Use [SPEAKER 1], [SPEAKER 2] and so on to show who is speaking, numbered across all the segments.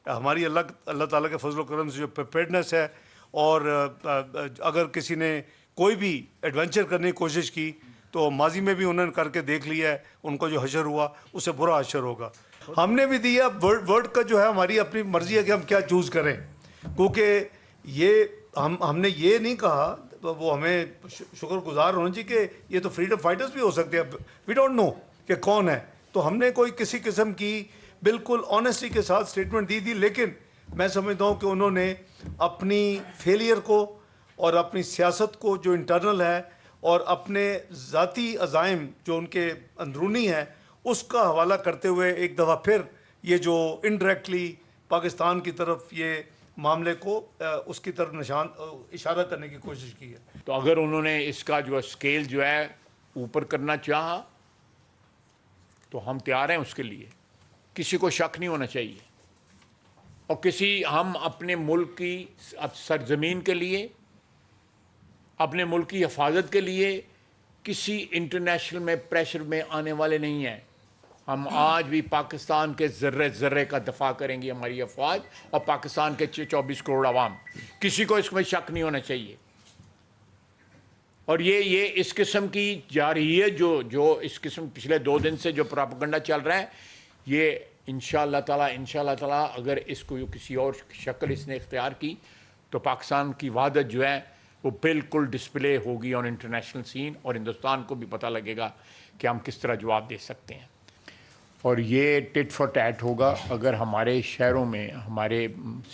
[SPEAKER 1] हमारी अल्लाह ताला के फजल करम से जो प्रिपेयर्डनेस है, और अगर किसी ने कोई भी एडवेंचर करने की कोशिश की तो माजी में भी उन्होंने करके देख लिया है, उनको जो हशर हुआ उससे बुरा हशर होगा। हमने भी दिया वर्ड का जो है हमारी अपनी मर्जी है कि हम क्या चूज़ करें, क्योंकि ये हमने ये नहीं कहा, तो वो हमें शुक्रगुजार होना चाहिए कि ये तो फ्रीडम फाइटर्स भी हो सकते हैं, वी डोंट नो कि कौन है। तो हमने कोई किसी किस्म की बिल्कुल ऑनेस्टी के साथ स्टेटमेंट दी थी, लेकिन मैं समझता हूँ कि उन्होंने अपनी फेलियर को और अपनी सियासत को जो इंटरनल है और अपने ज़ाती अज़ाइम जो उनके अंदरूनी है उसका हवाला करते हुए एक दफ़ा फिर ये जो इनडायरेक्टली पाकिस्तान की तरफ ये मामले को उसकी तरफ इशारा करने की कोशिश की है।
[SPEAKER 2] तो अगर उन्होंने इसका जो स्केल जो है ऊपर करना चाहा तो हम तैयार हैं उसके लिए, किसी को शक नहीं होना चाहिए। और हम अपने मुल्क की सरजमीन के लिए, अपने मुल्क की हिफाजत के लिए किसी इंटरनेशनल में प्रेशर में आने वाले नहीं हैं। हम आज भी पाकिस्तान के ज़र्रे ज़र्रे का दफा करेंगे, हमारी अफवाज और पाकिस्तान के 24 करोड़ आवाम, किसी को इसमें शक नहीं होना चाहिए। और ये इस किस्म की जा रही है जो इस किस्म पिछले 2 दिन से जो प्रोपेगेंडा चल रहा है, ये इंशाअल्लाह ताला अगर इसको किसी और शक्ल इसने इख्तियार की तो पाकिस्तान की वहादत जो है वो बिल्कुल डिस्प्ले होगी ऑन इंटरनेशनल सीन, और हिंदुस्तान को भी पता लगेगा कि हम किस तरह जवाब दे सकते हैं। और ये टिट फॉर टैट होगा अगर हमारे शहरों में हमारे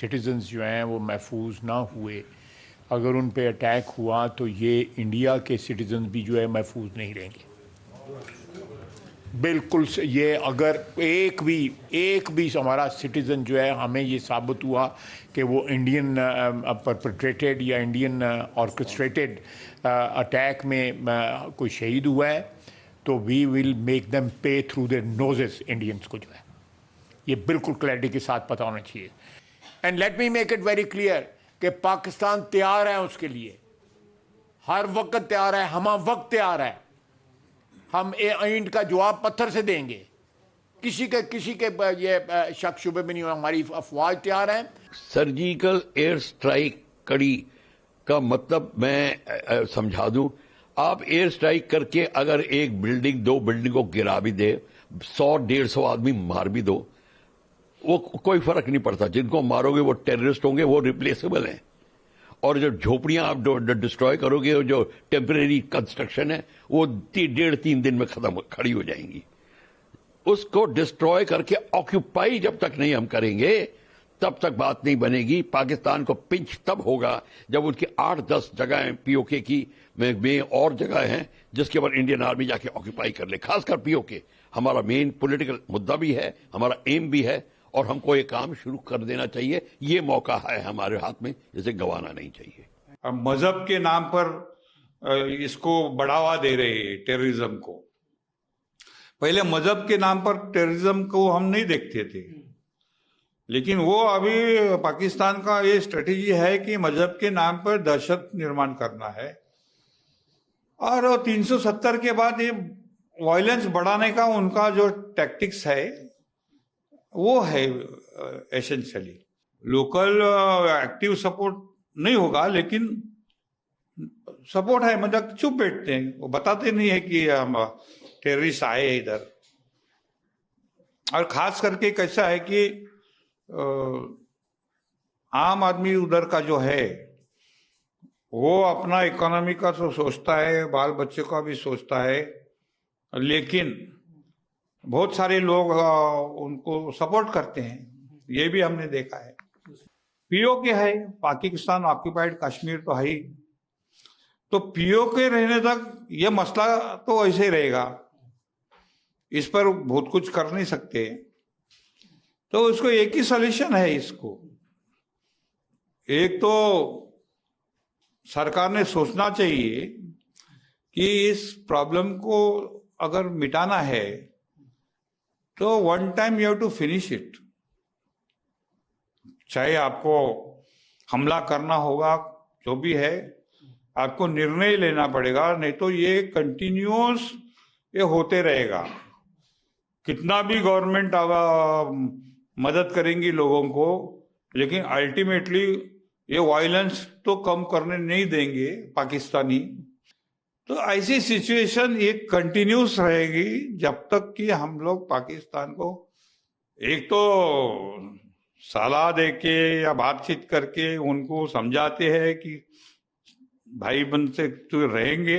[SPEAKER 2] सिटीजन्स जो हैं वो महफूज ना हुए, अगर उन पे अटैक हुआ तो ये इंडिया के सिटीजन्स भी जो है महफूज नहीं रहेंगे बिल्कुल। ये अगर एक भी हमारा सिटीज़न जो है हमें ये साबित हुआ कि वो इंडियन परपेट्रेटेड या इंडियन ऑर्केस्ट्रेटेड अटैक में कोई शहीद हुआ है तो वी विल मेक देम पे थ्रू देयर नोजेस। इंडियंस को जो है ये बिल्कुल क्लैरिटी के साथ पता होना चाहिए। And let me make it very clear कि पाकिस्तान तैयार है उसके लिए, हर वक्त तैयार है, हम वक्त तैयार है। हम इंड का जवाब पत्थर से देंगे, किसी के ये शक शुबे में नहीं हो, हमारी अफवाज तैयार है।
[SPEAKER 3] सर्जिकल एयर स्ट्राइक कड़ी का मतलब मैं समझा दूं, आप एयर स्ट्राइक करके अगर एक बिल्डिंग 2 बिल्डिंग को गिरा भी दे, 100-150 आदमी मार भी दो, वो कोई फर्क नहीं पड़ता। जिनको मारोगे वो टेररिस्ट होंगे, वो रिप्लेसेबल हैं। और जो झोपड़ियां आप डिस्ट्रॉय करोगे, जो टेम्परेरी कंस्ट्रक्शन है, वो 1.5-3 दिन में खड़ी हो जाएंगी। उसको डिस्ट्रॉय करके ऑक्यूपाई जब तक नहीं हम करेंगे तब तक बात नहीं बनेगी। पाकिस्तान को पिंच तब होगा जब उनकी 8-10 जगहें पीओके की में और जगह हैं जिसके ऊपर इंडियन आर्मी जाके ऑक्यूपाई कर ले। खासकर पीओके हमारा मेन पॉलिटिकल मुद्दा भी है, हमारा एम भी है, और हमको ये काम शुरू कर देना चाहिए। ये मौका है हमारे हाथ में, इसे गंवाना नहीं चाहिए।
[SPEAKER 4] अब मजहब के नाम पर इसको बढ़ावा दे रहे हैं टेररिज्म को। पहले मजहब के नाम पर टेररिज्म को हम नहीं देखते थे, लेकिन वो अभी पाकिस्तान का ये स्ट्रेटेजी है कि मजहब के नाम पर दहशत निर्माण करना है। और 370 के बाद ये वायलेंस बढ़ाने का उनका जो टैक्टिक्स है वो है एसेंशियली लोकल एक्टिव सपोर्ट नहीं होगा, लेकिन सपोर्ट है, मतलब चुप बैठते हैं, वो बताते नहीं है कि टेररिस्ट आए इधर। और खास करके कैसा है कि आम आदमी उधर का जो है वो अपना इकोनॉमी का तो सोचता है, बाल बच्चे का भी सोचता है, लेकिन बहुत सारे लोग उनको सपोर्ट करते हैं, ये भी हमने देखा है। पीओके है, पाकिस्तान ऑक्यूपाइड कश्मीर तो है ही, तो पीओके रहने तक ये मसला तो ऐसे ही रहेगा, इस पर बहुत कुछ कर नहीं सकते। तो उसको एक ही सॉल्यूशन है इसको, एक तो सरकार ने सोचना चाहिए कि इस प्रॉब्लम को अगर मिटाना है तो one time you have to finish it. चाहे आपको हमला करना होगा, जो भी है, आपको निर्णय लेना पड़ेगा, नहीं तो ये कंटिन्यूअस ये होते रहेगा। कितना भी गवर्नमेंट मदद करेंगी लोगों को, लेकिन अल्टीमेटली ये वायलेंस तो कम करने नहीं देंगे पाकिस्तानी। तो ऐसी सिचुएशन ये कंटिन्यूस रहेगी जब तक कि हम लोग पाकिस्तान को एक तो सलाह देके या बातचीत करके उनको समझाते हैं कि भाई बन से तो रहेंगे,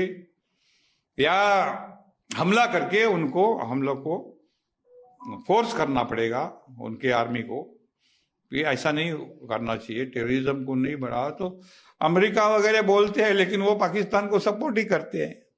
[SPEAKER 4] या हमला करके उनको हम लोग को फोर्स करना पड़ेगा उनके आर्मी को कि ऐसा नहीं करना चाहिए, टेररिज्म को नहीं बढ़ावा। तो अमेरिका वगैरह बोलते हैं, लेकिन वो पाकिस्तान को सपोर्ट ही करते हैं।